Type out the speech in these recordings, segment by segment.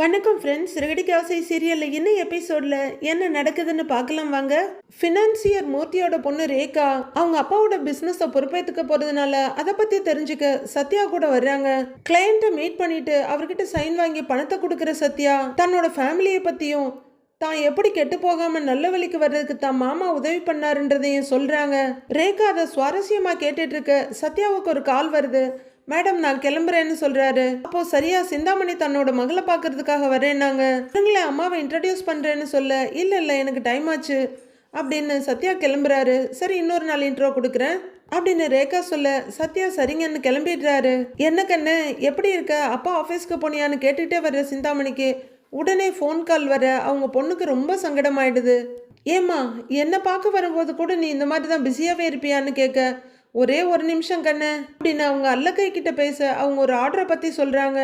வணக்கம் ஃப்ரெண்ட்ஸ். ரெகடிக்கு ஆசை சீரியலில் இன்னும் எபிசோடில் என்ன நடக்குதுன்னு பார்க்கலாம் வாங்க. ஃபினான்சியர் மூர்த்தியோட பொண்ணு ரேகா அவங்க அப்பாவோட பிஸ்னஸை பொறுப்பேற்றுக்க போகிறதுனால அதை பற்றி தெரிஞ்சுக்க சத்யா கூட வர்றாங்க. கிளையண்ட்டை மீட் பண்ணிட்டு அவர்கிட்ட சைன் வாங்கி பணத்தை கொடுக்குற சத்யா தன்னோட ஃபேமிலியை பற்றியும் தான் எப்படி கெட்டு போகாமல் நல்ல வழிக்கு வர்றதுக்கு தான் மாமா உதவி பண்ணாருன்றதையும் சொல்கிறாங்க. ரேகா அதை சுவாரஸ்யமாக கேட்டுட்டு இருக்க சத்யாவுக்கு ஒரு கால் வருது. மேடம் நான் கிளம்புறேன்னு சொல்றாரு. அப்போ சரியா சிந்தாமணி தன்னோட மகளை பாக்குறதுக்காக வரேன்னாங்க. இவங்களே அம்மாவை இன்ட்ரடியூஸ் பண்றேன்னு சொல்ல இல்ல எனக்கு டைம் ஆச்சு அப்படின்னு சத்யா கிளம்புறாரு. சரி இன்னொரு நாள் இன்ட்ரோ கொடுக்குறேன் அப்படின்னு ரேகா சொல்ல சத்யா சரிங்கன்னு கிளம்பிடுறாரு. என்ன கண்ணு எப்படி இருக்க, அப்பா ஆஃபீஸ்க்கு போனியான்னு கேட்டுகிட்டே வர்ற சிந்தாமணிக்கு உடனே ஃபோன் கால் வர அவங்க பொண்ணுக்கு ரொம்ப சங்கடமாயிடுது. ஏம்மா என்னை பார்க்க வரும்போது கூட நீ இந்த மாதிரி தான் பிஸியாகவே இருப்பியான்னு கேட்க ஒரே ஒரு நிமிஷம் கண்ணு அப்படின்னு அவங்க அல்லக்கை கிட்ட பேச அவங்க ஒரு ஆர்டரை பற்றி சொல்கிறாங்க.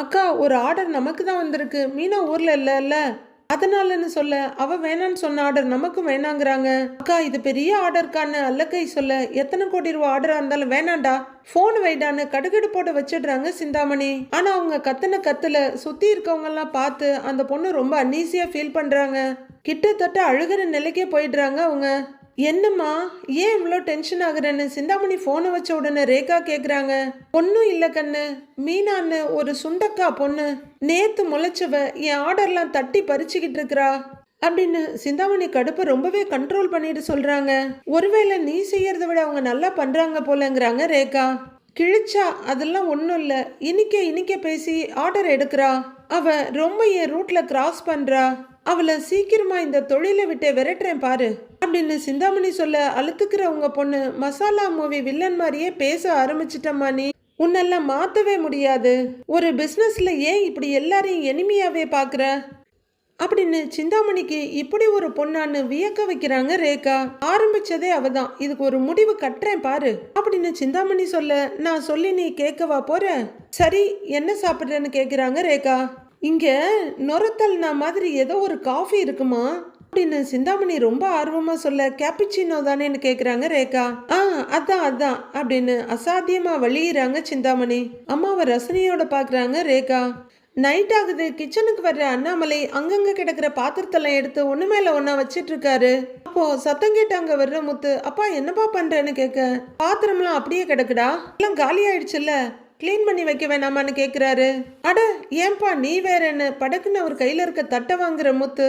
அக்கா ஒரு ஆர்டர் நமக்கு தான் வந்திருக்கு, மீனா ஊரில் இல்லைல்ல அதனாலன்னு சொல்ல அவ வேணான்னு சொன்ன ஆர்டர் நமக்கும் வேணாங்கிறாங்க. அக்கா இது பெரிய ஆர்டருக்கான்னு அல்லக்கை சொல்ல எத்தனை கோடி ரூபா ஆர்டரா இருந்தாலும் வேணாண்டா போன் வைடான்னு கடுகடு போட்டு வச்சிடுறாங்க சிந்தாமணி. ஆனா அவங்க கத்துல சுத்தி இருக்கவங்க எல்லாம் பார்த்து அந்த பொண்ணு ரொம்ப அன்ஈஸியா ஃபீல் பண்றாங்க. கிட்டத்தட்ட அழுகிற நிலைக்கே போயிடுறாங்க அவங்க. என்னம்மா ஏன் இவ்வளோ டென்ஷன் ஆகுறேன்னு சிந்தாமணி ஃபோனை வச்ச உடனே ரேகா கேட்குறாங்க. ஒன்றும் இல்லை கண்ணு, மீனான்னு ஒரு சுண்டக்கா பொண்ணு நேத்து முளைச்சவ என் ஆர்டர்லாம் தட்டி பறிச்சுக்கிட்டு இருக்கிறா அப்படின்னு சிந்தாமணி கடுப்பை ரொம்பவே கண்ட்ரோல் பண்ணிட்டு சொல்றாங்க. ஒருவேளை நீ செய்யறத விட அவங்க நல்லா பண்றாங்க போலங்கிறாங்க ரேகா. கிழிச்சா அதெல்லாம் ஒன்றும் இல்லை, இனிக்க பேசி ஆர்டர் எடுக்கிறா. அவ ரொம்ப என் ரூட்ல கிராஸ் பண்றா, அவளை சீக்கிரமா இந்த தொழிலை விட்டு விரட்டுறேன் பாரு அப்படின்னு சிந்தாமணி சொல்ல அழுத்துக்கிற உங்க பொண்ணு மசாலா மூவி வில்லன் மாதிரியே பேச ஆரம்பிச்சிட்டம்மா. நீ உன்னெல்லாம் மாத்தவே முடியாது, ஒரு பிசினஸ்ல ஏன் இப்படி எல்லாரையும் எனிமையாவே பாக்குற அப்படின்னு சிந்தாமணிக்கு இப்படி ஒரு பொண்ணான்னு வியக்க வைக்கிறாங்க ரேகா. ஆரம்பிச்சதே அவதான், இதுக்கு ஒரு முடிவு கட்டுறேன் பாரு அப்படின்னு சிந்தாமணி சொல்ல நான் சொல்லி நீ கேட்கவா போற, சரி என்ன சாப்பிட்றேன்னு கேட்குறாங்க ரேகா. இங்க நொரத்தல்னா மாதிரி ஏதோ ஒரு காஃபி இருக்குமா அப்படின்னு சிந்தாமணி ரொம்ப ஆர்வமா சொல்ல கேப்பிச்சினோ தானேன்னு கேக்குறாங்க ரேகா. அதான் அப்படின்னு அசாத்தியமா வழியிறாங்க சிந்தாமணி. அம்மாவை ரசனையோட பாக்குறாங்க ரேகா. நைட் ஆகுது. கிச்சனுக்கு வர்ற அண்ணாமலை அங்கங்க கிடக்குற பாத்திரத்தெல்லாம் எடுத்து ஒண்ணு மேல ஒன்னா வச்சிட்டு இருக்காரு. அப்போ சத்தம் கேட்டு அங்க வர்ற முத்து அப்பா என்னப்பா பண்றேன்னு கேட்க பாத்திரம்லாம் அப்படியே கிடக்குடா, எல்லாம் காலி ஆயிடுச்சுல்ல, கிளீன் பண்ணி வைக்க வேணாமான்னு கேட்குறாரு. அட ஏன்பா நீ வேறன்னு படக்குன்னு அவர் கையில் இருக்க தட்டை வாங்குற முத்து,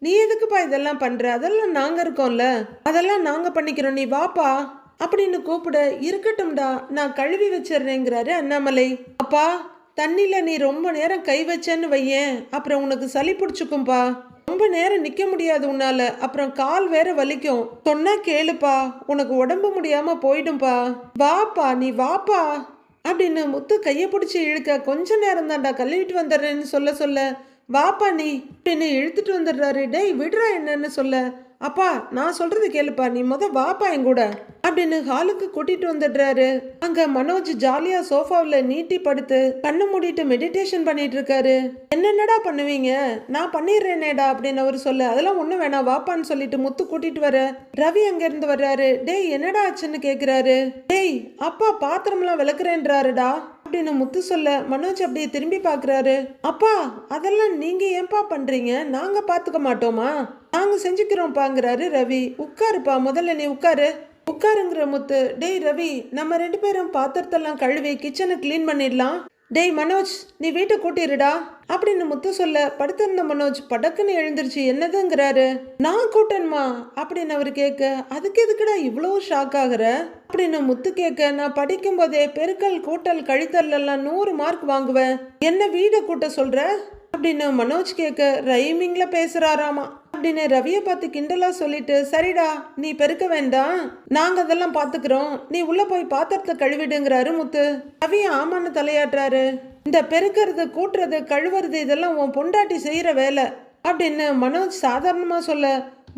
நீ எதுக்குப்பா இதெல்லாம் பண்ற, அதெல்லாம் நாங்கள் இருக்கோம்ல, அதெல்லாம் நாங்கள் பண்ணிக்கிறோம், நீ வாப்பா அப்படின்னு கூப்பிட இருக்கட்டும்டா நான் கழுவி வச்சிடுறேங்கிறாரு அண்ணாமலை. அப்பா தண்ணியில் நீ ரொம்ப நேரம் கை வச்சேன்னு வையேன் அப்புறம் உனக்கு சளி பிடிச்சிக்கும்பா, ரொம்ப நேரம் நிக்க முடியாது உன்னால, அப்புறம் கால் வேற வலிக்கும், சொன்னா கேளுப்பா உனக்கு உடம்பு முடியாம போயிடும்பா, வாப்பா நீ வாப்பா அப்படின்னு முத்து கையை பிடிச்சி இழுக்க கொஞ்ச நேரம் தான்டா கழுவிட்டு வந்துடுறேன்னு சொல்ல வாப்பா நீ அப்படின்னு இழுத்துட்டு வந்துடுறாரு. டேய் விடுறா என்னன்னு சொல்ல அப்பா நான் சொல்றது கேளுப்பா, நீ வாப்பா என் கூட அப்படின்னு ஹாலுக்கு கூட்டிட்டு வந்துடுறாரு. அங்க மனோஜ் ஜாலியா சோஃபாவில் நீட்டி படுத்து கண்ணு மூடிட்டு மெடிடேஷன் பண்ணிட்டு இருக்காரு. என்னென்னடா பண்ணுவீங்க, நான் பண்ணிடுறேனேடா அப்படின்னு அவர் சொல்ல அதெல்லாம் ஒண்ணு வேணாம் வாப்பான்னு சொல்லிட்டு முத்து கூட்டிட்டு வர ரவி அங்க இருந்து வர்றாரு. டேய் என்னடா ஆச்சுன்னு கேக்குறாரு. டேய் அப்பா பாத்திரம்லாம் விளக்குறேன்றாருடா அப்படின்னு முத்து சொல்ல மனோஜ் அப்படியே திரும்பி பாக்குறாரு. அப்பா அதெல்லாம் நீங்க ஏன்பா பண்றீங்க, நாங்க பாத்துக்க மாட்டோமா, நாங்க செஞ்சுக்கிறோம்ப்பாங்கிறாரு ரவி. உட்காருப்பா முதல்ல நீ உட்காருங்கிற முத்து. டேய் ரவி நம்ம 2 பேரும் பாத்திரத்தெல்லாம் கழுவி கிச்சனை கிளீன் பண்ணிடலாம், டேய் மனோஜ் நீ வீட்டை கூட்டிருடா அப்படின்னு முத்து சொல்ல படுத்திருந்த மனோஜ் படக்குன்னு எழுந்திருச்சு என்னதுங்கிறாரு. நான் கூட்டணுமா அப்படின்னு அவர் கேட்க அதுக்கு எதுக்குடா இவ்வளோ ஷாக் ஆகுற அப்படின்னு முத்து கேட்க நான் படிக்கும் போதே பெருக்கல் கூட்டல் கழித்தல் எல்லாம் 100 மார்க் வாங்குவேன், என்ன வீடை கூட்ட சொல்ற அப்படின்னு மனோஜ் கேட்க ரைமிங்ல பேசுறாராமா அப்படின்னு ரவியை பார்த்து கிண்டலா சொல்லிட்டு சரிடா நீ பெருக்க வேண்டாம் நாங்க அதெல்லாம் பாத்துக்கிறோம், நீ உள்ள போய் பாத்திரத்தை கழுவிடுங்கிறாரு முத்து. ரவி ஆமான்னு தலையாட்டுறாரு. இந்த பெருக்கிறது கூட்டுறது கழுவுறது இதெல்லாம் உன் பொண்டாட்டி செய்யற வேலை அப்படின்னு மனோஜ் சாதாரணமா சொல்ல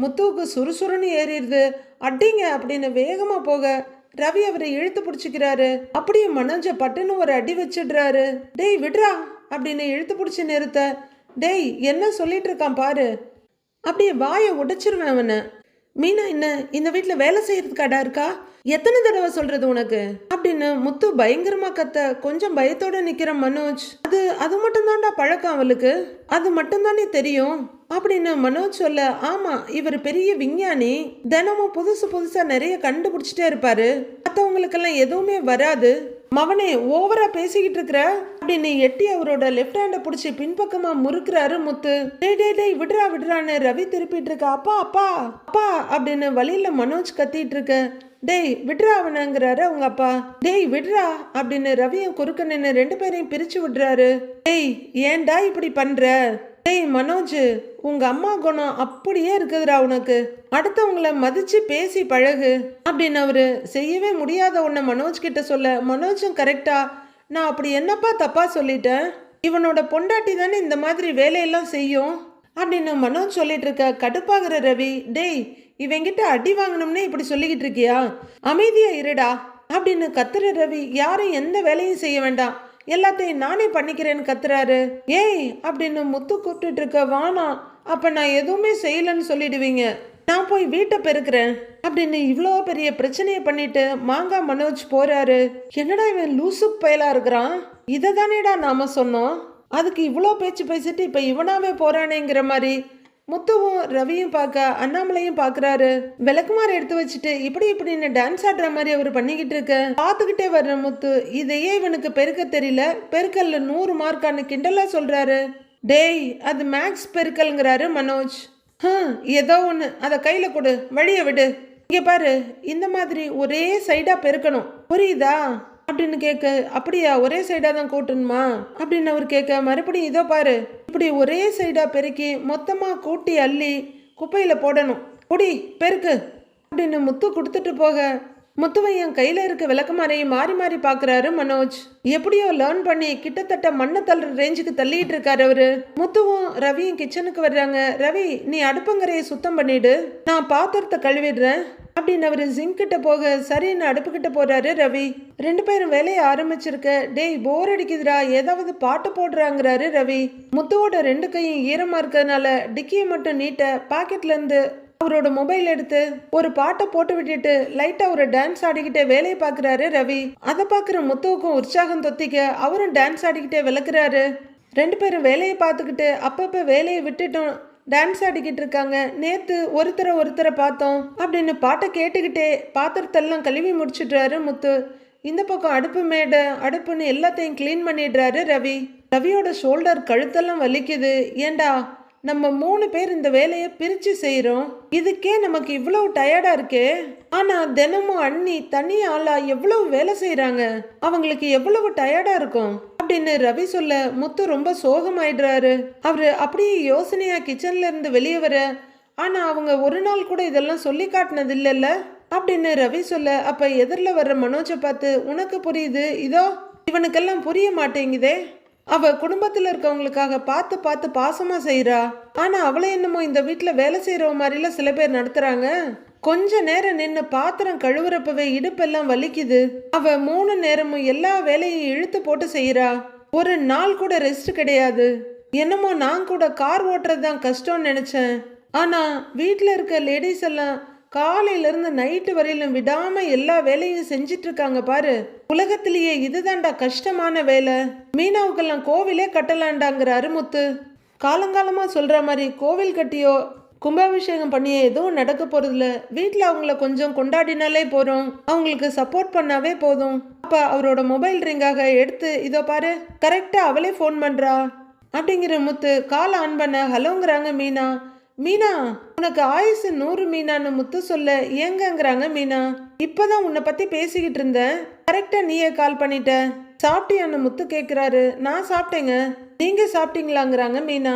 முத்துவுக்கு சுறுசுறுன்னு ஏறிடுது. அடிங்க அப்படின்னு வேகமா போக ரவி அவரை இழுத்து பிடிச்சிக்கிறாரு. அப்படியே மனோஜ பட்டுன்னு ஒரு அடி வச்சிடுறாரு. டேய் விடுறா அப்படின்னு இழுத்து பிடிச்சி நிறுத்த டேய் என்ன சொல்லிட்டு இருக்கான் பாரு, அப்படியே வாயை உடைச்சிருவேன் அவனை, மீனா என்ன இந்த வீட்டுல வேலை செய்யறதுக்காடா இருக்கா? எத்தனை தடவை சொல்றது உனக்கு அப்படின்னு முத்து பயங்கரமா கத்த கொஞ்சம் பயத்தோட நிக்கிற மனோஜ், அது அது மட்டும் தான்டா பழக்கம் அவளுக்கு, அது மட்டும் தானே தெரியும் அப்படின்னு மனோஜ் சொல்ல, ஆமா இவர் பெரிய விஞ்ஞானி, தினமும் புதுசு புதுசா நிறைய கண்டுபிடிச்சிட்டே இருப்பாரு, மற்றவங்களுக்கெல்லாம் எதுவுமே வராது, மவனே ஓவரா பேசிக்கிட்டு இருக்கிற அப்படின்னு எட்டி அவரோட லெஃப்ட் ஹேண்ட பிடிச்சி பின்பக்கமா முறுக்குறாரு முத்து. டேய் டேய் டேய் விடுறா விடுறான்னு ரவி திருப்பிட்டு இருக்க. அப்பா அப்பா அப்பா அப்படின்னு வழியில மனோஜ் கத்திட்டு இருக்க. டேய் விடுறா அவனங்கிறாரு அவங்க அப்பா. டேய் விடுறா அப்படின்னு ரவியும் குறுக்க நின்று 2 பேரையும் பிரிச்சு விடுறாரு. டேய் ஏன்டா இப்படி பண்ற? டேய் மனோஜ், உங்க அம்மா குணம் அப்படியே இருக்குதுடா உனக்கு, அடுத்தவங்களை மதிச்சு பேசி பழகு அப்படின்னு அவரு செய்யவே முடியாத ஒன்ன மனோஜ் கிட்ட சொல்ல, மனோஜும் கரெக்டா, நான் அப்படி என்னப்பா தப்பா சொல்லிட்டேன், இவனோட பொண்டாட்டி தானே இந்த மாதிரி வேலையெல்லாம் செய்யும் அப்படின்னு மனோஜ் சொல்லிட்டு இருக்க. கடுப்பாகிற ரவி, டேய் இவங்கிட்ட அடி வாங்கணும்னே இப்படி சொல்லிக்கிட்டு இருக்கியா, அமைதியா இருடா அப்படின்னு கத்துற ரவி. யாரும் எந்த வேலையும் செய்ய வேண்டாம், எல்லாத்தையும் நானே பண்ணிக்கிறேன்னு கத்துறாரு. ஏய் அப்படின்னு முத்து கூப்பிட்டு இருக்க. வானா, அப்ப நான் எதுவுமே செய்யலன்னு சொல்லிடுவீங்க, நான் போய் வீட்டை பெருக்கிறேன் அப்படின்னு இவ்வளோ பெரிய பிரச்சனையை பண்ணிட்டு மாங்காய் மனோஜ் போறாரு. என்னடா இவன் லூசு பயலா இருக்கிறான், இதை தானேடா நாம சொன்னோம், அதுக்கு இவ்வளோ பேச்சு பேசிட்டு இப்ப இவனாவே போறானேங்கிற மாதிரி முத்துவும் ரவியும் பார்க்க அண்ணாமலையும் பாக்குறாரு. விளக்குமாறு எடுத்து வச்சுட்டு இப்படி இப்படின்னு டான்ஸ் ஆடுற மாதிரி அவர் பண்ணிக்கிட்டு இருக்க பார்த்துக்கிட்டே வர்ற முத்து, இதையே இவனுக்கு பெருக்க தெரியல, பெருக்கல்ல 100 மார்க்கான்னு கிண்டலா சொல்றாரு. டேய் அது மேக்ஸ் பெருக்கல்ங்கிறாரு மனோஜ். ஏதோ ஒன்று, அதை கையில கொடு, வழிய விடு, இங்க பாரு இந்த மாதிரி ஒரே சைடா பெருக்கணும் புரியுதா அப்படின்னு கேட்க. அப்படியா ஒரே சைடா தான் கூட்டணுமா அப்படின்னு அவர் கேட்க. மறுபடியும் இதோ பாரு, இப்படி ஒரே சைடா பெருக்கி மொத்தமா கூட்டி அள்ளி குப்பையில போடணும், குடி பெருக்கு அப்படின்னு முத்து கொடுத்துட்டு போக, முத்துவையன் கையில இருக்க விளக்கமாறையும் மாறி மாறி பாக்குறாரு மனோஜ். எப்படியோ லேர்ன் பண்ணி கிட்டத்தட்ட மண்ணை தள்ளுற ரேஞ்சுக்கு தள்ளிட்டு இருக்காரு அவரு. முத்துவும் ரவியும் கிச்சனுக்கு வர்றாங்க. ரவி நீ அடுப்பங்கரையை சுத்தம் பண்ணிடு, நான் பாத்திரத்தை கழுவிடுறேன் அப்படின்னு அவரு ஜிங்க் கிட்ட போக, சரின்னு அடுப்பு கிட்ட போறாரு ரவி. 2 பேரும் வேலையை ஆரம்பிச்சிருக்க. டேய் போர் அடிக்குதுடா, ஏதாவது பாட்டு போடுறாங்கிறாரு ரவி. முத்துவோட 2 கையும் ஈரமா இருக்கிறதுனால டிக்கியை மட்டும் நீட்ட பாக்கெட்ல இருந்து அவரோட மொபைல் எடுத்து ஒரு பாட்டை போட்டு விட்டுட்டு லைட்டா ஒரு டான்ஸ் ஆடிக்கிட்டே வேலையை பாக்குறாரு ரவி. அதை பாக்குற முத்துவுக்கும் உற்சாகம் தொத்திக்க அவரும் டான்ஸ் ஆடிக்கிட்டே விளக்குறாரு. 2 பேரும் வேலையை பார்த்துக்கிட்டு அப்பப்ப வேலையை விட்டுட்டோம் டான்ஸ் ஆடிக்கிட்டு இருக்காங்க. நேத்து ஒருத்தரை பார்த்தோம் அப்படின்னு பாட்டை கேட்டுக்கிட்டே பாத்திரத்தெல்லாம் கழுவி முடிச்சிடுறாரு முத்து. இந்த பக்கம் அடுப்பு மேடை அடுப்புன்னு எல்லாத்தையும் கிளீன் பண்ணிடுறாரு ரவி. ரவியோட ஷோல்டர் கழுத்தெல்லாம் வலிக்குது. ஏண்டா நம்ம 3 பேர் இந்த வேலையை பிரிச்சு செய்யறோம், இதுக்கே நமக்கு இவ்வளவு டயர்டா இருக்கே, ஆனா தினமும் அண்ணி தனி ஆளா எவ்வளவு வேலை செய்யறாங்க, அவங்களுக்கு எவ்வளவு டயர்டா இருக்கும் அப்படின்னு ரவி சொல்ல முத்து ரொம்ப சோகமாயிடுறாரு. அவரு அப்படியே யோசனையா கிச்சன்ல இருந்து வெளியே வர, ஆனா அவங்க ஒரு நாள் கூட இதெல்லாம் சொல்லி காட்டினது இல்லைல்ல அப்படின்னு ரவி சொல்ல, அப்ப எதிரில் வர்ற மனோஜை பார்த்து, உனக்கு புரியுது, இதோ இவனுக்கெல்லாம் புரிய மாட்டேங்குதே, அவ குடும்பத்துல இருக்கவங்களுக்காக பார்த்து பார்த்து பாசமா செய்யறா, ஆனா அவளை என்னமோ இந்த வீட்டுல வேலை செய்யறவ மாதிரில சில பேர் நடத்துறாங்க. கொஞ்ச நேரம் நின்று பாத்திரம் கழுவுறப்பவே இடுப்பெல்லாம் வலிக்குது. அவ 3 நேரமும் எல்லா வேலையும் இழுத்து போட்டு செய்யறா, ஒரு நாள் கூட ரெஸ்ட் கிடையாது. என்னமோ நான் கூட கார் ஓட்டுறது தான் கஷ்டம்னு நினைச்சேன், ஆனா வீட்டுல இருக்க லேடிஸ் எல்லாம் காலையில இருந்து நைட்டு வரையிலும் விடாம எல்லா வேலையும் செஞ்சிட்டு இருக்காங்க பாரு, உலகத்திலேயே இதுதான்டா கஷ்டமான வேலை, மீனாவுக்கெல்லாம் கோவிலே கட்டலாண்டாங்கிறாரு முத்து. காலங்காலமா சொல்ற மாதிரி கோவில் கட்டியோ கும்பாபிஷேகம் பண்ணியோ எதுவும் நடக்க போறதில்ல, வீட்டில் அவங்கள கொஞ்சம் கொண்டாடினாலே போறோம், அவங்களுக்கு சப்போர்ட் பண்ணாவே போதும். அப்ப அவரோட மொபைல் ரிங்காக எடுத்து, இதோ பாரு கரெக்டா அவளே ஃபோன் பண்றா அப்படிங்கிற முத்து. கால் ஆன் பண்ண ஹலோங்கிறாங்க மீனா. மீனா உனக்கு ஆயுசு 100 மீனான்னு முத்து சொல்ல, ஏங்கங்கிறாங்க மீனா. இப்பதான் உன்னை பத்தி பேசிக்கிட்டு இருந்தேன், கரெக்டா நீயே கால் பண்ணிட்ட, சாப்பிட்டியான்னு முத்து கேக்குறாரு. நான் சாப்பிட்டேங்க, நீங்க சாப்பிட்டீங்களாங்கிறாங்க மீனா.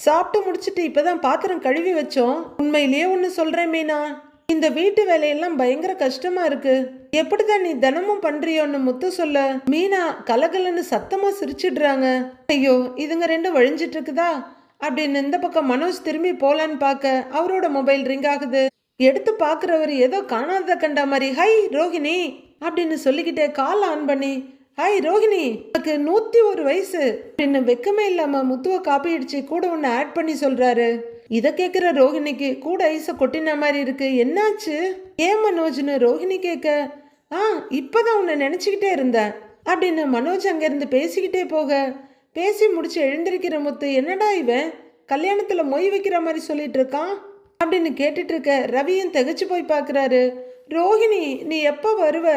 சாப்பிட்டு முடிச்சுட்டு இப்பதான் பாத்திரம் கழுவி வச்சோம். உண்மையிலேயே ஒன்னு சொல்றேன் மீனா, இந்த வீட்டு வேலையெல்லாம் பயங்கர கஷ்டமா இருக்கு, எப்படிதான் நீ தினமும் பண்றியோன்னு முத்து சொல்ல, மீனா கலகலன்னு சத்தமா சிரிச்சிடுறாங்க. ஐயோ இதுங்க 2 வழிஞ்சிட்டு இருக்குதா அப்படின்னு இந்த பக்கம் மனோஜ் திரும்பி போலான்னு பார்க்க அவரோட மொபைல் ரிங் ஆகுது. எடுத்து பார்க்குறவர் ஏதோ காணாத கண்ட மாதிரி, ஹை ரோஹிணி அப்படின்னு சொல்லிக்கிட்டே கால் ஆன் பண்ணி, ஹாய் ரோஹிணி, எனக்கு 101 வயசு அப்படின்னு வெக்கமே இல்லாம முத்துவை காப்பி அடிச்சு கூட ஒன்று ஆட் பண்ணி சொல்றாரு. இதை கேட்குற ரோஹிணிக்கு கூட ஐஸை கொட்டின மாதிரி இருக்கு. என்னாச்சு ஏன் மனோஜ்னு ரோஹிணி கேட்க, இப்போதான் உன்னை நினச்சிக்கிட்டே இருந்தேன் அப்படின்னு மனோஜ் அங்கேருந்து பேசிக்கிட்டே போக, பேசி முடிச்சு எழுந்திருக்கிற முத்து, என்னடா இவன் கல்யாணத்தில் மொய் வைக்கிற மாதிரி சொல்லிட்டு இருக்கான் அப்படின்னு கேட்டுட்டு இருக்க ரவியும் திகச்சு போய் பார்க்குறாரு. ரோஹிணி நீ எப்போ வருவ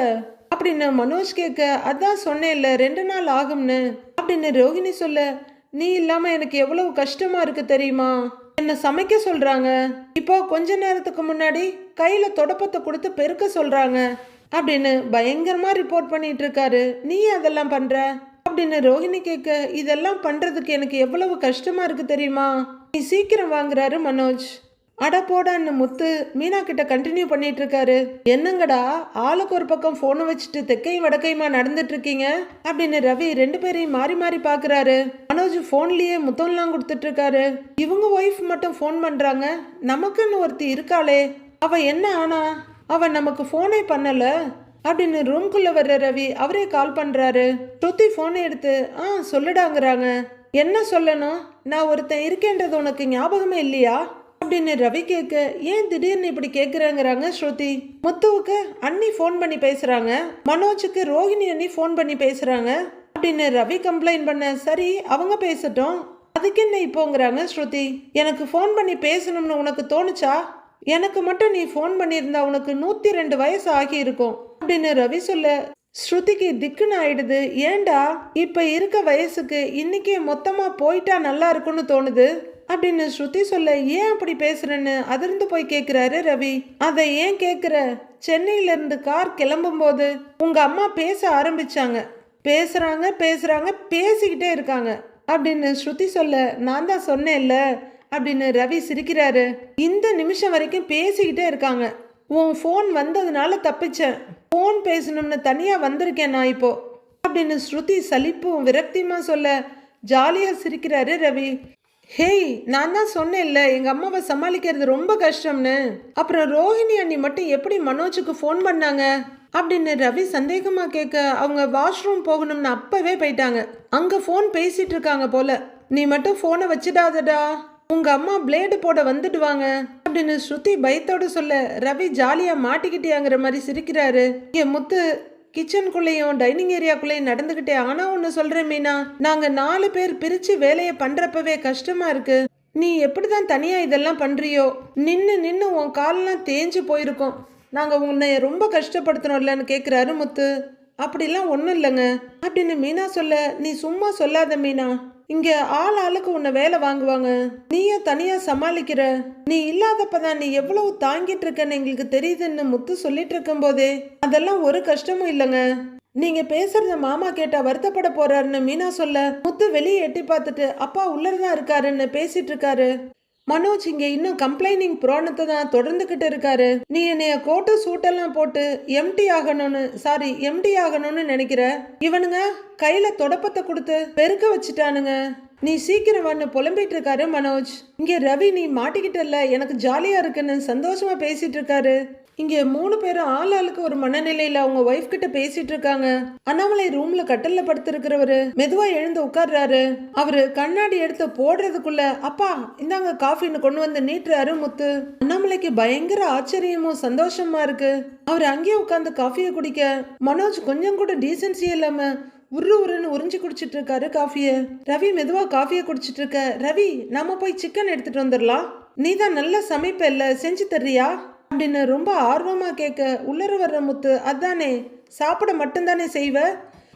அப்படின்னு மனோஜ் கேட்க, அதான் சொன்னேன்ல 2 நாள் ஆகும்னு அப்படின்னு ரோஹிணி சொல்ல, நீ இல்லாமல் எனக்கு எவ்வளவு கஷ்டமா இருக்கு தெரியுமா, என்ன சமைக்க சொல்றாங்க, இப்போ கொஞ்ச நேரத்துக்கு முன்னாடி கையில தொடப்பத்தை கொடுத்து பெருக்க சொல்றாங்க அப்படின்னு பயங்கரமா ரிப்போர்ட் பண்ணிட்டு இருக்காரு. நீ அதெல்லாம் பண்ற அப்படின்னு ரோஹிணி கேட்க, இதெல்லாம் பண்றதுக்கு எனக்கு எவ்வளவு கஷ்டமா இருக்கு தெரியுமா, நீ சீக்கிரம் வாங்குறாரு மனோஜ். அட போடான்னு முத்து மீனா கிட்ட கண்டினியூ பண்ணிட்டு இருக்காரு. என்னங்கடா ஆளுக்கு ஒரு பக்கம் போனை வச்சுட்டு தெக்கையும் வடக்கையுமா நடந்துட்டு இருக்கீங்க அப்படின்னு ரவி 2 பேரையும் மாறி மாறி பாக்குறாரு. மனோஜ் போன்லயே முத்தம்லாம் கொடுத்துட்டு இருக்காரு. இவங்க ஒய்ஃப் மட்டும் போன் பண்றாங்க, நமக்குன்னு ஒருத்தி இருக்காளே அவ என்ன ஆனா, அவ நமக்கு போனே பண்ணல அப்படின்னு ரூம்குள்ள வர்ற ரவி அவரே கால் பண்றாரு. ஸ்ருதி போனை எடுத்து சொல்லுடாங்கிறாங்க. என்ன சொல்லணும், நான் ஒருத்தன் இருக்கேன்றது உனக்கு ஞாபகமே இல்லையா அப்படின்னு ரவி கேட்க, ஏன் திடீர்னு இப்படி கேட்குறாங்கிறாங்க ஸ்ருதி. முத்துவுக்கு அண்ணி ஃபோன் பண்ணி பேசுறாங்க, மனோஜுக்கு ரோஹிணி அண்ணி ஃபோன் பண்ணி பேசுறாங்க அப்படின்னு ரவி கம்ப்ளைண்ட் பண்ண, சரி அவங்க பேசட்டும், அதுக்கு என்ன இப்போங்கிறாங்க ஸ்ருதி. எனக்கு ஃபோன் பண்ணி பேசணும்னு உனக்கு தோணுச்சா, எனக்கு மட்டும் நீ ஃபோன் பண்ணியிருந்தா உனக்கு 102 வயசு ஆகியிருக்கும் அப்படின்னு ரவி சொல்ல, ஸ்ருதிக்கு திக்குன்னு ஆயிடுது. ஏண்டா இப்ப இருக்க வயசுக்கு இன்னைக்கே மொத்தமா போயிட்டா நல்லா இருக்கும்னு தோணுது அப்படின்னு ஸ்ருதி சொல்ல, ஏன் அப்படி பேசுறேன்னு அதிர்ந்து போய் கேட்குறாரு ரவி. அதை ஏன் கேட்குற, சென்னையில இருந்து கார் கிளம்பும் போது உங்க அம்மா பேச ஆரம்பிச்சாங்க, பேசுறாங்க பேசுறாங்க பேசிக்கிட்டே இருக்காங்க அப்படின்னு ஸ்ருதி சொல்ல, நான் தான் சொன்னேன்ல அப்படின்னு ரவி சிரிக்கிறாரு. இந்த நிமிஷம் வரைக்கும் பேசிக்கிட்டே இருக்காங்க, உன் ஃபோன் வந்ததுனால தப்பிச்சேன், ஃபோன் பேசணும்னு தனியா வந்திருக்கேன் நான் இப்போ அப்படின்னு ஸ்ருதி சலிப்பும் விரக்தியுமா சொல்ல, ஜாலியா சிரிக்கிறாரு ரவி. ஹேய், நான் தான் சொன்னேன்ல எங்கள் அம்மாவை சமாளிக்கிறது ரொம்ப கஷ்டம்னு, அப்புறம் ரோஹிணி அண்ணி மட்டும் எப்படி மனோஜுக்கு ஃபோன் பண்ணாங்க அப்படின்னு ரவி சந்தேகமாக கேட்க, அவங்க வாஷ்ரூம் போகணும்னு அப்பவே போயிட்டாங்க, அங்கே ஃபோன் பேசிட்டு இருக்காங்க போல, நீ மட்டும் ஃபோனை வச்சிடாதடா, உங்கள் அம்மா பிளேடு போட வந்துடுவாங்க அப்படின்னு ஸ்ருதி பயத்தோடு சொல்ல, ரவி ஜாலியாக மாட்டிக்கிட்டியாங்கிற மாதிரி சிரிக்கிறாரு. என் முத்து கிச்சனுக்குள்ளேயும் டைனிங் ஏரியாக்குள்ளேயும் நடந்துக்கிட்டே, ஆனா ஒன்று சொல்கிறேன் மீனா, நாங்கள் 4 பேர் பிரித்து வேலையை பண்ணுறப்பவே கஷ்டமாக இருக்கு, நீ எப்படி தான் தனியாக இதெல்லாம் பண்ணுறியோ, நின்று நின்று உன் காலெலாம் தேஞ்சு போயிருக்கோம், நாங்கள் உன்னை ரொம்ப கஷ்டப்படுத்தணும்லன்னு கேட்குறாரு முத்து. அப்படிலாம் ஒன்றும் இல்லைங்க அப்படின்னு மீனா சொல்ல, நீ சும்மா சொல்லாத மீனா, இங்கே ஆளுக்கு உன்னை வேலை வாங்குவாங்க, நீயே தனியாக சமாளிக்கிற, நீ இல்லாதப்பதான் நீ எவ்வளவு தாங்கிட்டு இருக்கன்னு எங்களுக்கு தெரியுதுன்னு முத்து சொல்லிட்டு இருக்கும் போதே, அதெல்லாம் ஒரு கஷ்டமும் இல்லைங்க, நீங்க பேசுறத மாமா கேட்டா வருத்தப்பட போறாருன்னு மீனா சொல்ல, முத்து வெளியே எட்டி பார்த்துட்டு அப்பா உள்ளதான் இருக்காருன்னு பேசிட்டு இருக்காரு. மனோஜ் இங்க இன்னும் கம்ப்ளைனிங் புராணத்தை தான் தொடர்ந்துகிட்டு இருக்காரு. நீ என்னைய கோட்டு சூட்டெல்லாம் போட்டு எம்டி ஆகணும்னு நினைக்கிற, இவனுங்க கையில தொடப்பத்தை கொடுத்து பெருக்க வச்சுட்டானுங்க, நீ சீக்கிரம் வந்து புலம்பிட்டு இருக்காரு மனோஜ். இங்க ரவி நீ மாட்டிக்கிட்டல, எனக்கு ஜாலியா இருக்குன்னு சந்தோஷமா பேசிட்டு இருக்காரு. இங்க 3 பேரும் ஆளுக்கு ஒரு மனநிலையில அவங்க ஒய்ஃப் கிட்ட பேசிட்டு இருக்காங்க. அண்ணாமலை ரூம்ல கட்டல்ல படுத்திருக்கிறவரு மெதுவா எழுந்து உட்கார்றாரு. அவரு கண்ணாடி எடுத்து போடுறதுக்குள்ள, அப்பா இந்தாங்க காஃபின்னு கொண்டு வந்து நீட்டுறாரு முத்து. அண்ணாமலைக்கு பயங்கர ஆச்சரியமும் சந்தோஷமா இருக்கு. அவர் அங்கேயே உட்கார்ந்து காஃபியை குடிக்க, மனோஜ் கொஞ்சம் கூட டீசன்சியே இல்லாம உருன்னு உறிஞ்சி குடிச்சிட்டு இருக்காரு காஃபிய. ரவி மெதுவா காஃபியை குடிச்சிட்டு இருக்க, ரவி நம்ம போய் சிக்கன் எடுத்துட்டு வந்துடலாம், நீ தான் நல்லா சமைப்பல்ல, செஞ்சு தர்றியா அப்படின்னு ரொம்ப ஆர்வமா கேட்க, உள்ளர வர்ற முத்து, அதானே சாப்பிட மட்டும்தானே செய்வ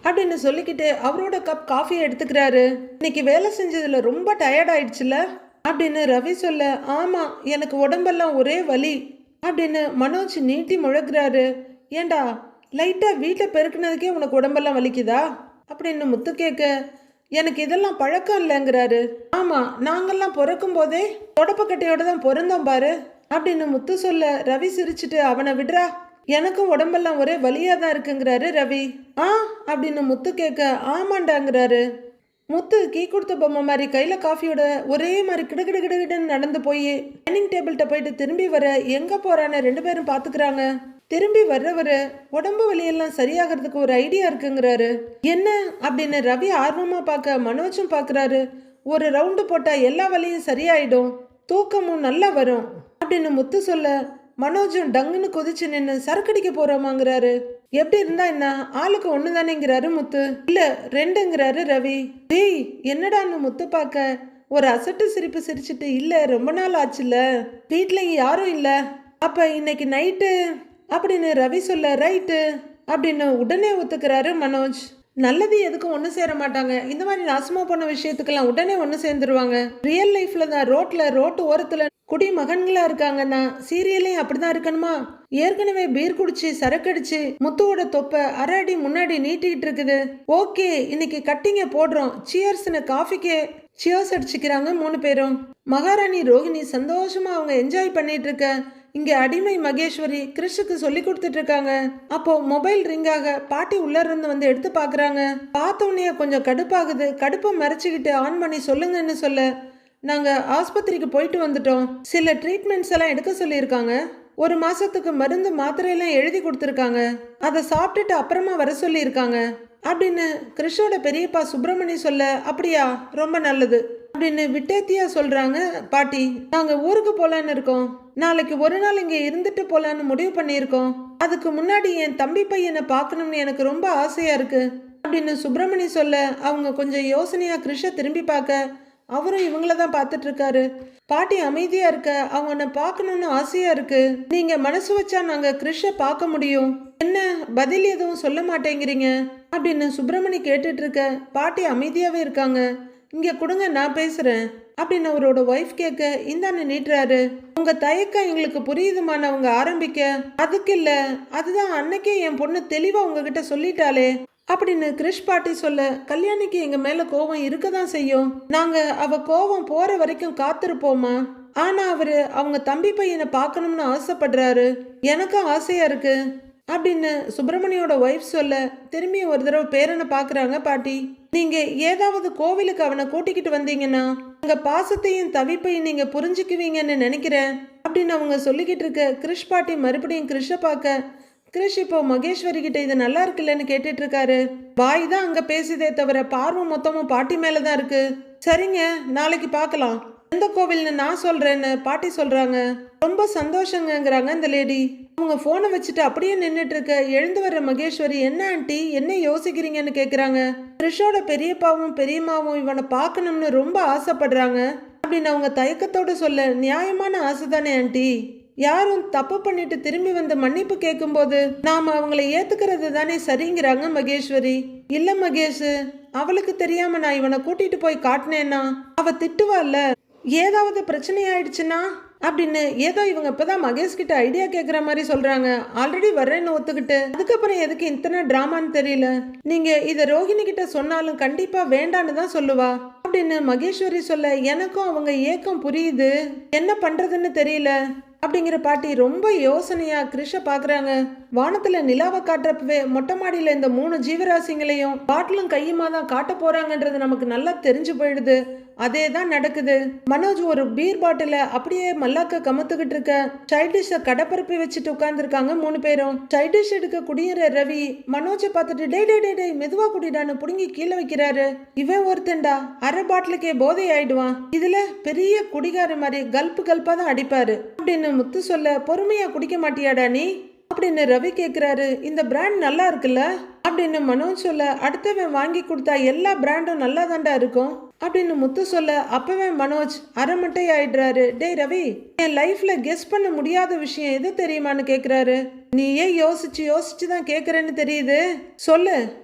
அப்படின்னு சொல்லிக்கிட்டு அவரோட கப் காஃபியை எடுத்துக்கிறாரு. இன்னைக்கு வேலை செஞ்சதுல ரொம்ப டயர்ட் ஆயிடுச்சுல அப்படின்னு ரவி சொல்ல, ஆமா எனக்கு உடம்பெல்லாம் ஒரே வலி அப்படின்னு மனோஜ் நீட்டி முழக்கிறாரு. ஏண்டா லைட்டா வீட்டை பெருக்குனதுக்கே உனக்கு உடம்பெல்லாம் வலிக்குதா அப்படின்னு முத்து கேட்க, எனக்கு இதெல்லாம் பழக்கம் இல்லைங்கிறாரு. ஆமா நாங்கெல்லாம் பிறக்கும் போதே தொடப்பக்கட்டையோட தான் பிறந்தோம் பாரு அப்படின்னு முத்து சொல்ல, ரவி சிரிச்சுட்டு அவனை விடுறா, எனக்கும் உடம்பெல்லாம் ஒரே வலியா தான் இருக்குங்கிறாரு ரவி. அப்படின்னு முத்து கேட்க, ஆமாண்டாங்கிறாரு. முத்து கீ கொடுத்த பொம்மை மாதிரி கையில காஃபியோட ஒரே மாதிரி கிடுகிடுன்னு நடந்து போய் டைனிங் டேபிள்கிட்ட போயிட்டு திரும்பி வர, எங்க போறான்னு 2 பேரும் பாத்துக்கிறாங்க. திரும்பி வர்றவரு உடம்பு வலியெல்லாம் சரியாகிறதுக்கு ஒரு ஐடியா இருக்குங்கிறாரு. என்ன அப்படின்னு ரவி ஆர்வமா பார்க்க மனோஜும் பார்க்கறாரு. ஒரு ரவுண்டு போட்டா எல்லா வலியும் சரியாயிடும், தூக்கமும் நல்லா வரும் அப்படின்னு முத்து சொல்ல மனோஜும் டங்குன்னு குதிச்சு நின்று சரக்கடிக்க போறோமாங்கிறாரு. எப்படி இருந்தா என்ன, ஆளுக்கு ஒன்று தானேங்கிறாரு முத்து. இல்ல ரெண்டுங்கிறாரு ரவி. டேய் என்னடான்னு முத்து பார்க்க ஒரு அசட்டு சிரிப்பு சிரிச்சுட்டு, இல்ல ரொம்ப நாள் ஆச்சுல்ல, வீட்டில் இங்கே யாரும் இல்லை, அப்ப இன்னைக்கு நைட்டு அப்படின்னு ரவி சொல்ல ரைட்டு அப்படின்னு உடனே ஒத்துக்கிறாரு மனோஜ். நல்லது எதுக்கும் ஒன்று சேர மாட்டாங்க, இந்த மாதிரி நாசமா போன விஷயத்துக்கெல்லாம் உடனே ஒன்று சேர்ந்துருவாங்க. ரியல் லைஃப்ல தான் ரோட்டு ஓரத்துல குடிமகன்களா இருக்காங்கன்னா சீரியலையும் அப்படிதான் இருக்கணுமா? ஏற்கனவே பீர் குடிச்சு சரக்கடிச்சு முத்துவோட தொப்பை அரை அடி முன்னாடி நீட்டிக்கிட்டு இருக்குது. ஓகே இன்னைக்கு கட்டிங்க போடுறோம், சியர்ஸ்னு காஃபிக்கு சியர்ஸ் அடிச்சுக்கிறாங்க 3 பேரும். மகாராணி ரோஹிணி சந்தோஷமா அவங்க என்ஜாய் பண்ணிட்டு இருக்க இங்க அடிமை மகேஸ்வரி கிறிஷுக்கு சொல்லி கொடுத்துட்டு இருக்காங்க. அப்போ மொபைல் ரிங்காக பாட்டி உள்ள இருந்து வந்து எடுத்து பாக்குறாங்க. பார்த்தோன்னே கொஞ்சம் கடுப்பாகுது. கடுப்பை மறைச்சிக்கிட்டு ஆன் பண்ணி சொல்லுங்கன்னு சொல்ல நாங்க ஆஸ்பத்திரிக்கு போயிட்டு வந்துட்டோம், சில ட்ரீட்மெண்ட்ஸ் எல்லாம் எடுக்க சொல்லியிருக்காங்க, 1 மாசத்துக்கு மருந்து மாத்திரையெல்லாம் எழுதி கொடுத்துருக்காங்க, அதை சாப்பிட்டுட்டு அப்புறமா வர சொல்லியிருக்காங்க அப்படின்னு கிறிஷோட பெரியப்பா சுப்பிரமணி சொல்ல அப்படியா ரொம்ப நல்லது அப்படின்னு விட்டேத்தியா சொல்றாங்க பாட்டி. நாங்க ஊருக்கு போலான்னு இருக்கோம், நாளைக்கு ஒரு நாள் இங்க இருந்துட்டு போலான்னு முடிவு பண்ணியிருக்கோம், அதுக்கு முன்னாடி என் தம்பி பையனை பார்க்கணும்னு எனக்கு ரொம்ப ஆசையா இருக்கு அப்படின்னு சுப்பிரமணி சொல்ல அவங்க கொஞ்சம் யோசனையா கிறிஷை திரும்பி பார்க்க அவரும் இவங்கள தான் பார்த்துட்டு இருக்காரு. பாட்டி அமைதியா இருக்க அவனை பார்க்கணும்னு ஆசையா இருக்கு, நீங்க மனசு வச்சா நாங்க கிறிஷை பார்க்க முடியும், என்ன பதில் எதுவும் சொல்ல மாட்டேங்கிறீங்க அப்படின்னு சுப்பிரமணி கேட்டுட்டு இருக்க பாட்டி அமைதியாவே இருக்காங்க. இங்க கொடுங்க நான் பேசுறேன் அப்படின்னு அவரோட ஒய்ஃப் கேட்க இந்தான்னு நீட்டுறாரு. உங்க தயக்கம் எங்களுக்கு புரியுதுமான அவங்க ஆரம்பிக்க, அதுக்கு இல்ல அதுதான் அன்னைக்கே என் பொண்ணு தெளிவா உங்ககிட்ட சொல்லிட்டாளே அப்படின்னு கிறிஷ் பாட்டி சொல்ல, கல்யாணிக்கு எங்க மேல கோபம் இருக்கதான் செய்யும், நாங்க அவ கோபம் போற வரைக்கும் காத்திருப்போமா, ஆனா அவரு அவங்க தம்பி பையனை பார்க்கணும்னு ஆசைப்படுறாரு, எனக்கும் ஆசையா இருக்கு அப்படின்னு சுப்பிரமணியோட ஒய்ஃப் சொல்ல திரும்பி ஒரு தடவை பேரனை பார்க்குறாங்க பாட்டி. நீங்க ஏதாவது கோவிலுக்கு அவனை கூட்டிக்கிட்டு வந்தீங்கன்னா உங்க பாசத்தையும் தவிப்பையும் நீங்க புரிஞ்சுக்குவீங்கன்னு நினைக்கிறேன் அப்படின்னு அவங்க சொல்லிக்கிட்டு இருக்க கிறிஷ் பாட்டி மறுபடியும் கிறிஷை பார்க்க கிறிஷ் இப்போ மகேஸ்வரி கிட்ட இது நல்லா இருக்குல்லன்னு கேட்டுட்டு இருக்காரு. வாய் தான் அங்க பேசுதே தவிர பார்வை மொத்தமும் பாட்டி மேலதான் இருக்கு. சரிங்க நாளைக்கு பார்க்கலாம், எந்த கோவில்னு நான் சொல்றேன்னு பாட்டி சொல்றாங்க. ரொம்ப சந்தோஷங்கிறாங்க இந்த லேடி. அவங்க போனை வச்சுட்டு அப்படியே நின்றுட்டு இருக்க எழுந்து வர்ற மகேஸ்வரி, என்ன ஆண்டி என்ன யோசிக்கிறீங்கன்னு கேக்குறாங்க. கிறிஷோட பெரியப்பாவும் பெரியம்மாவும் இவனை பார்க்கணும்னு ரொம்ப ஆசைப்படுறாங்க அப்படின்னு அவங்க தயக்கத்தோட சொல்ல, நியாயமான ஆசை தானே ஆண்டி, யாரும் தப்பு பண்ணிட்டு திரும்பி வந்து மன்னிப்பு கேட்கும்போது நாம அவங்களை ஏத்துக்கிறது தானே சரிங்கிறாங்க மகேஸ்வரி. இல்ல மகேஷ், அவளுக்கு தெரியாம நான் இவனை கூட்டிட்டு போய் காட்டினேன்னா அவ திட்டுவாள்ல, ஏதாவது பிரச்சனை ஆயிடுச்சுன்னா அப்படின்னு ஏதோ இவங்க இப்பதான் மகேஷ் கிட்ட ஐடியா கேட்குற மாதிரி சொல்றாங்க. ஆல்ரெடி வர்றேன்னு ஒத்துக்கிட்டு அதுக்கப்புறம் எதுக்கு இத்தனை டிராமான்னு தெரியல, நீங்க இதை ரோஹிணி கிட்ட சொன்னாலும் கண்டிப்பா வேண்டான்னு தான் சொல்லுவா அப்படின்னு மகேஸ்வரி சொல்ல, எனக்கும் அவங்க ஏக்கம் புரியுது, என்ன பண்றதுன்னு தெரியல அப்படிங்கிற பாட்டி ரொம்ப யோசனையா கிறிஷை பாக்குறாங்க. வானத்துல நிலாவை காட்டுறப்பவே மொட்டை மாடியில இந்த 3 ஜீவராசிங்களையும் பாட்டிலும் கையுமா தான் காட்ட போறாங்கன்றது நமக்கு நல்லா தெரிஞ்சு போயிடுது. அதே தான் நடக்குது. மனோஜ் ஒரு பீர் பாட்டில அப்படியே மல்லாக்க கமத்துக்கிட்டு இருக்க சைட் டிஷ்ஷை கடப்பரப்பி வச்சுட்டு உட்கார்ந்துருக்காங்க 3 பேரும். சைட் டிஷ் எடுக்க குடியிற ரவி மனோஜை பார்த்துட்டு டே டே டே டே மெதுவா குடிடான்னு புடுங்கி கீழே வைக்கிறாரு. இவன் ஒருத்தண்டா அரை பாட்டிலுக்கே போதை ஆயிடுவான், இதுல பெரிய குடிகார மாதிரி கல்ப்பு கல்ப்பா தான் அடிப்பாரு அப்படின்னு முத்து சொல்ல, பொறுமையா குடிக்க மாட்டியாடா நீ அப்படின்னு ரவி கேட்கிறாரு. இந்த பிராண்ட் நல்லா இருக்குல்ல அப்படின்னு மனோஜ் சொல்ல, அடுத்தவன் வாங்கி கொடுத்தா எல்லா பிராண்டும் நல்லா தாண்டா இருக்கும் அப்படின்னு முத்து சொல்ல, அப்பவே மனோஜ் அரை மட்டை ஆயிடுறாரு. டேய் ரவி, என் லைஃப்ல கெஸ் பண்ண முடியாத விஷயம் எது தெரியுமான்னு கேக்குறாரு. நீ ஏன் யோசிச்சு யோசிச்சு தான் கேக்குறேன்னு தெரியுது, சொல்லு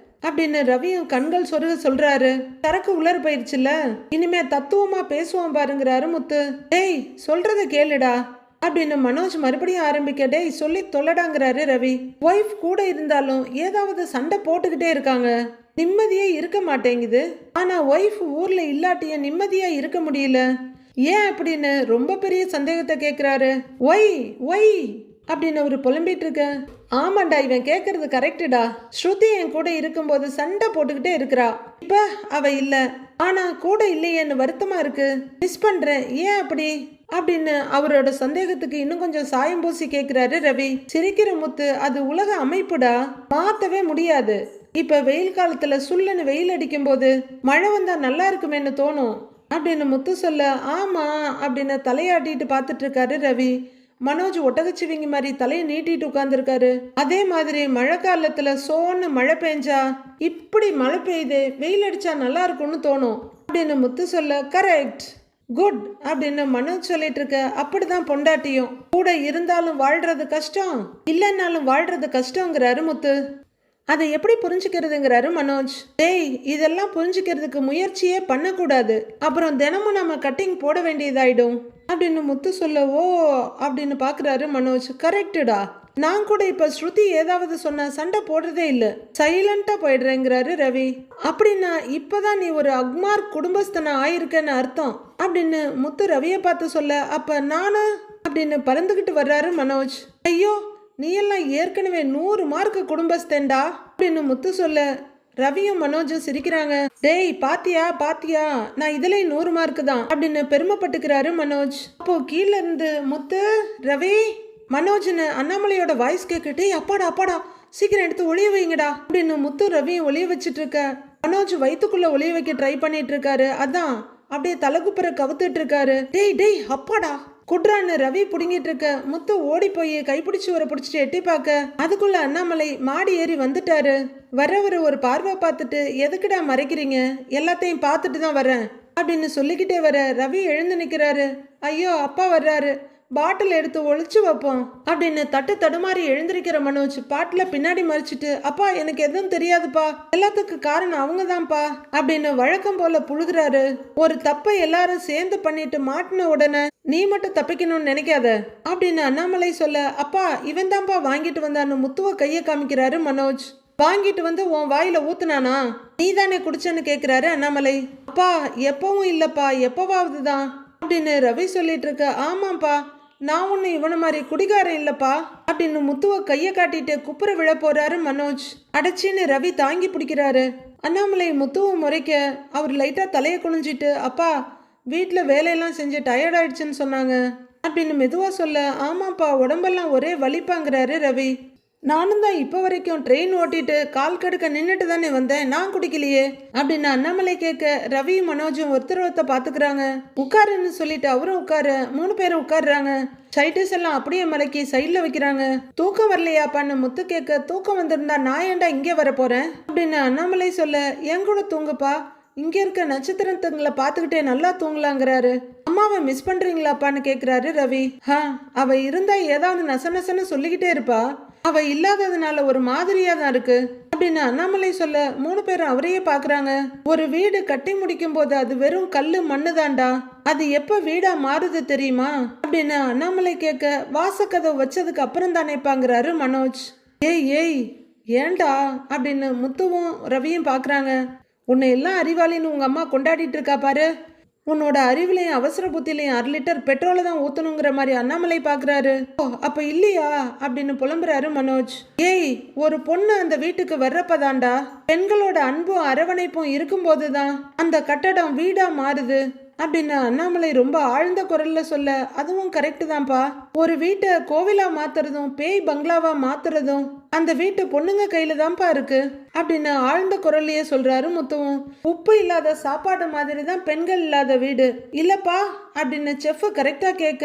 அப்படின்னு ரவியும் கண்கள் சொருக சொல்றாரு. சரக்கு உலர் போயிடுச்சுல, இனிமே தத்துவமா பேசுவான் பாருங்கிறாரு முத்து. டேய் சொல்றத கேளுடா அப்படின்னு மனோஜ் மறுபடியும் ஆரம்பிக்க, டேய் சொல்லி தொல்லடாங்கிறாரு ரவி. ஒய்ஃப் கூட இருந்தாலும் ஏதாவது சண்டை போட்டுக்கிட்டே இருக்காங்க, நிம்மதியே இருக்க மாட்டேங்குது, ஆனா ஒய்ஃப் ஊர்ல இல்லாட்டிய நிம்மதியா இருக்க முடியல, ஏன் அப்படின்னு ரொம்ப பெரிய சந்தேகத்தை கேட்கிறாரு. ஒய் ஒய் அப்படின்னு அவரு புலம்பிட்டு இருக்க. ஆமாண்டா, இவன் கேட்கறது கரெக்டுடா. ஸ்ருதி என் கூட இருக்கும்போது சண்டை போட்டுக்கிட்டே இருக்கிறா. இப்ப அவ இல்ல, ஆனா கூட இல்லையேன்னு வருத்தமா இருக்கு. மிஸ் பண்றேன். ஏன் அப்படி அப்படின்னு அவரோட சந்தேகத்துக்கு இன்னும் கொஞ்சம் சாயம் பூசி கேட்கிறாரு ரவி. சிரிக்கிற முத்து, அது உலக அமைப்புடா, மாத்தவே முடியாது. இப்ப வெயில் காலத்துல சுள்ளன்னு வெயில் அடிக்கும் போது மழை வந்தா நல்லா இருக்குமேன்னு தோணும் அப்படின்னு முத்து சொல்ல, ஆமா அப்படின்னு தலையாட்டிட்டு பார்த்துட்டு இருக்காரு ரவி. மனோஜ் ஒட்டகச்சிவிங்கி மாதிரி தலையை நீட்டிட்டு உட்கார்ந்துருக்காரு. அதே மாதிரி மழை காலத்துல சோன்னு மழை பெஞ்சா இப்படி மழை பெய்யுது, வெயில் அடிச்சா நல்லா இருக்கும்னு தோணும் அப்படின்னு முத்து சொல்ல, கரெக்ட், குட் அப்படின்னு மனோஜ் சொல்லிட்டு இருக்க. அப்படிதான் பொண்டாட்டியும், கூட இருந்தாலும் வாழ்றது கஷ்டம், இல்லைன்னாலும் வாழ்றது கஷ்டங்கிறாரு முத்து. அதை எப்படி புரிஞ்சுக்கிறதுங்கிறாரு மனோஜ். டேய், இதெல்லாம் புரிஞ்சுக்கிறதுக்கு முயற்சியே பண்ணக்கூடாது, அப்புறம் தினமும் நம்ம கட்டிங் போட வேண்டியதாயிடும் அப்படின்னு முத்து சொல்ல, ஓ அப்படின்னு பாக்குறாரு மனோஜ். கரெக்டுடா, நான் கூட இப்ப ஸ்ருதி ஏதாவது சொன்ன சண்டை போடுறதே இல்ல, சைலண்டா போயிடுறேங்கிறாரு ரவி. அப்படின்னா இப்பதான் நீ ஒரு அக்மார்க் குடும்பஸ்தனா ஆயிருக்கன்னு அர்த்தம் அப்படின்னு முத்து ரவியை பார்த்து சொல்ல, அப்ப நானு அப்படின்னு பறந்துகிட்டு வர்றாரு மனோஜ். ஐயோ, நீ எல்லாம் ஏற்கனவே 100 மார்க்கு குடும்பஸ்தேண்டா அப்படின்னு முத்து சொல்ல, ரவியும் மனோஜும் சிரிக்கிறாங்க. டேய், பாத்தியா பாத்தியா, நான் இதுல 100 மார்க்கு தான் அப்படின்னு பெருமைப்பட்டுக்கிறாரு மனோஜ். அப்போ கீழ இருந்து முத்து, ரவி, மனோஜ்னு அண்ணாமலையோட வாய்ஸ் கேட்கிட்டு, அப்பாடா அப்பாடா, சீக்கிரம் எடுத்து ஒளிய வைங்கடா அப்படின்னு முத்து ரவியும் ஒளிய வச்சுட்டு இருக்க. மனோஜ் வயிற்றுக்குள்ள ஒளிய வைக்க ட்ரை பண்ணிட்டு இருக்காரு. அதான் அப்படியே தலைக்குப்புற கவுத்துட்டு இருக்காரு. டேய் டேய், அப்பாடா குட்ரான்னு ரவி புடுங்கிட்டு இருக்க. முத்து ஓடி போய் கைப்பிடிச்சு வர பிடிச்சிட்டு எட்டி பார்க்க, அதுக்குள்ள அண்ணாமலை மாடி ஏறி வந்துட்டாரு. வரவர் ஒரு பார்வை பார்த்துட்டு, எதுக்குடா மறைக்கிறீங்க, எல்லாத்தையும் பார்த்துட்டு தான் வரேன் அப்படின்னு சொல்லிக்கிட்டே வர ரவி எழுந்து நிற்கிறாரு. ஐயோ, அப்பா வர்றாரு, பாட்டில் எடுத்து ஒளிச்சு வைப்போம் அப்படின்னு தட்டு தடுமாறி எழுந்திருக்கிற மனோஜ் பாட்டில பின்னாடி மறைச்சிட்டு, அப்பா எனக்கு எதுவும் தெரியாதுப்பா, எல்லாத்துக்கும் காரணம் அவங்க தான்ப்பா அப்படின்னு வழக்கம் போல புழுகிறாரு. ஒரு தப்பை எல்லாரும் சேர்ந்து பண்ணிட்டு மாட்டின உடனே நீ மட்டும் தப்பிக்கணும்னு நினைக்காத அப்படின்னு அண்ணாமலை சொல்ல, அப்பா இவன் தான்ப்பா வாங்கிட்டு வந்தான்னு முத்துவ கையை காமிக்கிறாரு மனோஜ். வாங்கிட்டு வந்து உன் வாயில ஊத்துனானா, நீ தானே குடிச்சன்னு கேட்கிறாரு அண்ணாமலை. அப்பா எப்பவும் இல்லப்பா, எப்பவாவது தான் அப்படின்னு ரவி சொல்லிட்டு இருக்க. ஆமாப்பா, நான் ஒண்ணு இவன மாதிரி குடிகாரம் இல்லப்பா அப்படின்னு முத்துவ கையை காட்டிட்டு குப்புற விழ போறாரு மனோஜ். அடைச்சின்னு ரவி தாங்கி பிடிக்கிறாரு. அண்ணாமலை முத்துவ முறைக்க அவர் லைட்டா தலையை குனிஞ்சிட்டு, அப்பா வீட்டில் வேலையெல்லாம் செஞ்சு டயர்ட் ஆயிடுச்சுன்னு சொன்னாங்க அப்படின்னு மெதுவா சொல்ல, ஆமாப்பா உடம்பெல்லாம் ஒரே வலிப்பாங்கிறாரு ரவி. நானும் தான் இப்போ வரைக்கும் ட்ரெயின் ஓட்டிட்டு கால் கடுக்க நின்றுட்டு தானே வந்தேன், நான் குடிக்கலையே அப்படின்னு அண்ணாமலை கேட்க, ரவி மனோஜும் ஒருத்தர் பார்த்துக்கிறாங்க. உட்காருன்னு சொல்லிட்டு அவரும் உட்கார 3 பேரும் உட்காடுறாங்க. சைட்டிஸ் எல்லாம் அப்படியே மடக்கி சைடில் வைக்கிறாங்க. தூக்கம் வரலையாப்பான்னு முத்து கேட்க, தூக்கம் வந்திருந்தா நான் ஏன்டா இங்கே வர போறேன் அப்படின்னு அண்ணாமலை சொல்ல, என் கூட தூங்குப்பா, இங்க இருக்க நட்சத்திரத்துங்களை பார்த்துக்கிட்டே நல்லா தூங்கலாங்கிறாரு. அம்மாவை மிஸ் பண்றீங்களாப்பான்னு கேட்கிறாரு ரவி. அவ இருந்தா ஏதாவது நசநசன்னு சொல்லிக்கிட்டே இருப்பா, அவ இல்லாததுனால ஒரு மாதிரியா தான் இருக்கு அப்படின்னு அண்ணாமலை சொல்ல, 3 பேரும் அவரையே பாக்குறாங்க. ஒரு வீடு கட்டி முடிக்கும் போது அது வெறும் கல்லு மண்ணு தாண்டா, அது எப்ப வீடா மாறுது தெரியுமா அப்படின்னு அண்ணாமலை கேட்க, வாசக்கதவு வச்சதுக்கு அப்புறம் தானே பாங்கிறாரு மனோஜ். ஏய் ஏய் ஏண்டா அப்படின்னு முத்துவும் ரவியும் பாக்குறாங்க. உன்னை எல்லாம் அறிவாளின்னு உங்க அம்மா கொண்டாடிட்டு இருக்கா பாரு, உன்னோட அறிவுலையும் அவசர புத்திலையும் 1/2 லிட்டர் பெட்ரோலை தான் ஊத்தணுங்கிற மாதிரி அண்ணாமலை பாக்குறாரு. ஓ அப்ப இல்லையா அப்படின்னு புலம்புறாரு மனோஜ். ஏய், ஒரு பொண்ணு அந்த வீட்டுக்கு வர்றப்பதாண்டா பெண்களோட அன்பும் அரவணைப்பும் இருக்கும்போதுதான் அந்த கட்டடம் வீடா மாறுது அப்படின்னு அண்ணாமலை ரொம்ப ஆழ்ந்த குரல்ல சொல்ல, அதுவும் கரெக்டு தான்ப்பா, ஒரு வீட்டை கோவிலா மாத்துறதும் பேய் பங்களாவா மாத்துறதும் அந்த வீட்டு பொண்ணுங்க கையில தான்ப்பா இருக்கு அப்படின்னு ஆழ்ந்த குரல்லையே சொல்றாரு முத்துவும். உப்பு இல்லாத சாப்பாடு மாதிரி தான் பெண்கள் இல்லாத வீடு இல்லப்பா அப்படின்னு செஃப் கரெக்டா கேட்க,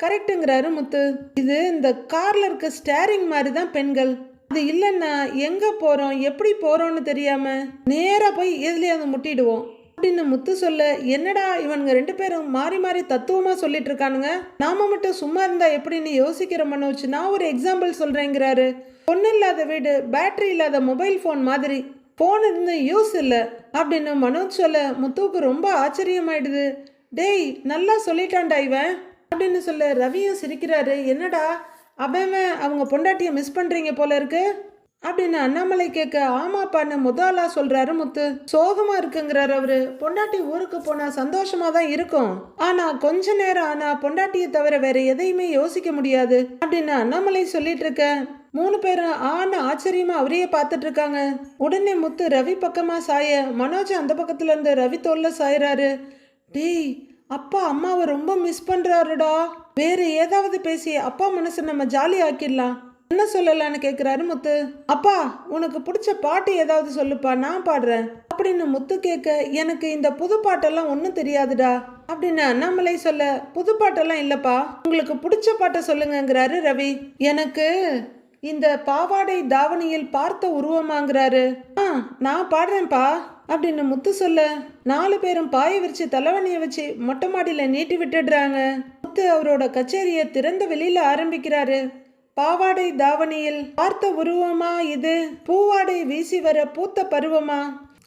கரெக்டுங்கிறாரு முத்து. இது இந்த கார்ல இருக்க ஸ்டேரிங் மாதிரி தான் பெண்கள், அது இல்லைன்னா எங்க போறோம் எப்படி போறோம்னு தெரியாம நேரா போய் எதுலயாவது முட்டிடுவோம் அப்படின்னு முத்து சொல்ல, என்னடா இவனுங்க 2 பேரும் மாறி மாறி தத்துவமா சொல்லிட்டு இருக்கானுங்க, நாம மட்டும் சும்மா இருந்தா எப்படின்னு யோசிக்கிற மனோஜ். நான் ஒரு எக்ஸாம்பிள் சொல்றேங்கிறாரு. பொண்ணு இல்லாத வீடு பேட்டரி இல்லாத மொபைல் போன் மாதிரி, போன் இருந்து யூஸ் இல்லை அப்படின்னு மனோஜ் சொல்ல, முத்துவுக்கு ரொம்ப ஆச்சரியமாயிடுது. டேய் நல்லா சொல்லிட்டான்டா இவன் அப்படின்னு சொல்ல ரவியும் சிரிக்கிறாரு. என்னடா அவன் அவங்க பொண்டாட்டியை மிஸ் பண்றீங்க போல இருக்கு அப்படின்னு அண்ணாமலை கேட்க ஆமாப்பான்னு முதலா சொல்றாரு முத்து. சோகமா இருக்குங்கிறாரு அவரு. பொண்டாட்டி ஊருக்கு போனா சந்தோஷமா தான் இருக்கும், ஆனா கொஞ்ச நேரம் ஆனா பொண்டாட்டியை தவிர வேற எதையுமே யோசிக்க முடியாது அப்படின்னு அண்ணாமலை சொல்லிட்டு இருக்க 3 பேரும் ஆன ஆச்சரியமா அவரையே பார்த்துட்டு இருக்காங்க. உடனே முத்து ரவி பக்கமா சாய மனோஜ் அந்த பக்கத்துல இருந்து ரவி தோல்ல சாயறாரு. டேய், அப்பா அம்மாவை ரொம்ப மிஸ் பண்றாருடா. வேற ஏதாவது பேசி அப்பா மனசை நம்ம ஜாலி ஆக்கிடலாம். என்ன சொல்லலான்னு கேக்குறாரு முத்து. அப்பா, உனக்கு பிடிச்ச பாட்டு ஏதாவது சொல்லுப்பா, நான் பாடுறேன் அப்படின்னு முத்து கேட்க எனக்கு இந்த புது பாட்டெல்லாம் ஒன்றும் தெரியாதுடா அப்படின்னு அண்ணாமலை சொல்ல புது பாட்டெல்லாம் இல்லப்பா, உங்களுக்கு பிடிச்ச பாட்டை சொல்லுங்கிறாரு ரவி. எனக்கு இந்த பாவாடை தாவணியில் பார்த்த உருவமாங்கிறாரு. நான் பாடுறேன்ப்பா அப்படின்னு முத்து சொல்ல 4 பேரும் பாய விரிச்சு தலைவணிய வச்சு மொட்டை மாடியில நீட்டி விட்டுடுறாங்க. முத்து அவரோட கச்சேரியை திறந்த வெளியில ஆரம்பிக்கிறாரு. பாவாடை தாவணியில் பார்த்த உருவமா இது, பூவாடை வீசி வர பூத்த பருவமா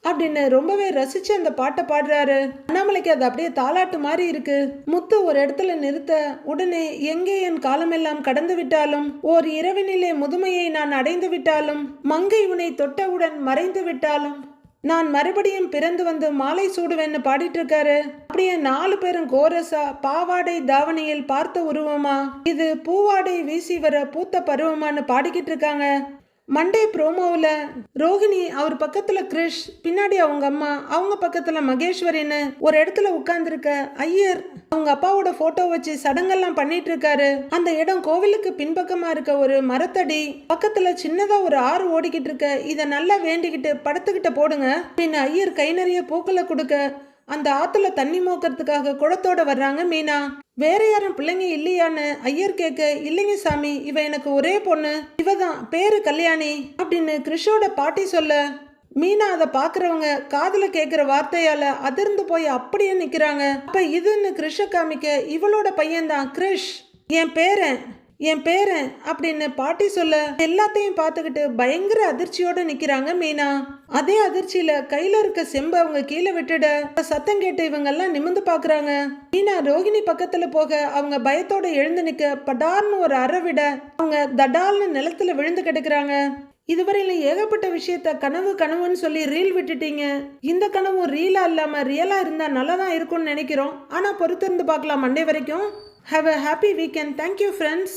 அப்படின்னு ரொம்பவே ரசிச்சு அந்த பாட்டை பாடுறாரு. அண்ணாமலைக்கு அது அப்படியே தாலாட்டு மாதிரி இருக்கு. முத்து ஒரு இடத்துல நிறுத்த உடனே எங்கே என் காலமெல்லாம் கடந்து விட்டாலும், ஓர் இரவினிலே முதுமையை நான் அடைந்து விட்டாலும், மங்கை உனை தொட்டவுடன் மறைந்து விட்டாலும், நான் மறுபடியும் பிறந்து வந்து மாலை சூடுவேன்னு பாடிட்டு இருக்காரு. அப்படியே 4 பேரும் கோரஸா பாவாடை தாவணியில் பார்த்த உருவமா இது, பூவாடை வீசி வர பூத்த பருவமானு பாடிக்கிட்டு இருக்காங்க. மண்டே ப்ரோமோவில் ரோஹிணி அவர் பக்கத்துல கிரிஷ், பின்னாடி அவங்க அம்மா, அவங்க பக்கத்துல மகேஸ்வரின்னு ஒரு இடத்துல உட்கார்ந்துருக்க ஐயர் அவங்க அப்பாவோட போட்டோ வச்சு சடங்கெல்லாம் பண்ணிட்டு இருக்காரு. அந்த இடம் கோவிலுக்கு பின்பக்கமா இருக்க ஒரு மரத்தடி பக்கத்துல சின்னதா ஒரு ஆறு ஓடிக்கிட்டு இருக்க. இதை நல்லா வேண்டிக்கிட்டு படுத்துக்கிட்ட போடுங்க அப்படின்னு ஐயர் கை நிறைய பூக்களை கொடுக்க அந்த ஆத்துல தண்ணி மோக்கிறதுக்காக குளத்தோட வர்றாங்க மீனா. வேற யாரும் பிள்ளைங்க இல்லையான்னு ஐயர் கேட்க, இல்லைங்க சாமி, இவ எனக்கு ஒரே பொண்ணு, இவதான் பேரு கல்யாணி அப்படின்னு கிறிஷோட பாட்டி சொல்ல மீனா அதை பாக்குறவங்க காதுல கேட்கிற வார்த்தையால அதிர்ந்து போய் அப்படியே நிக்கிறாங்க. அப்ப இதுன்னு கிறிஷ காமிக்க இவளோட பையன்தான் கிரிஷ், என் பேரன் அப்படின்னு பாட்டி சொல்ல எல்லாத்தையும் பார்த்துக்கிட்டு பயங்கர அதிர்ச்சியோட நிக்கிறாங்க மீனா. அதே அதிர்ச்சியில கையில இருக்க செம்பு அவங்க கீழே விட்டுட சத்தம் கேட்டு இவங்க எல்லாம் நிமிந்து பாக்குறாங்க. மீனா ரோஹிணி பக்கத்துல போக அவங்க பயத்தோட எழுந்து நிக்க படார்னு ஒரு அற விட அவங்க தடால்னு நிலத்துல விழுந்து கிடக்குறாங்க. இதுவரையில ஏகப்பட்ட விஷயத்த கனவுன்னு சொல்லி ரீல் விட்டுட்டீங்க. இந்த கனவும் ரீலா இல்லாம ரியலா இருந்தா நல்லதான் இருக்கும்னு நினைக்கிறோம். ஆனா பொறுத்திருந்து பார்க்கலாம் மண்டே வரைக்கும். Have a happy weekend. Thank you, friends.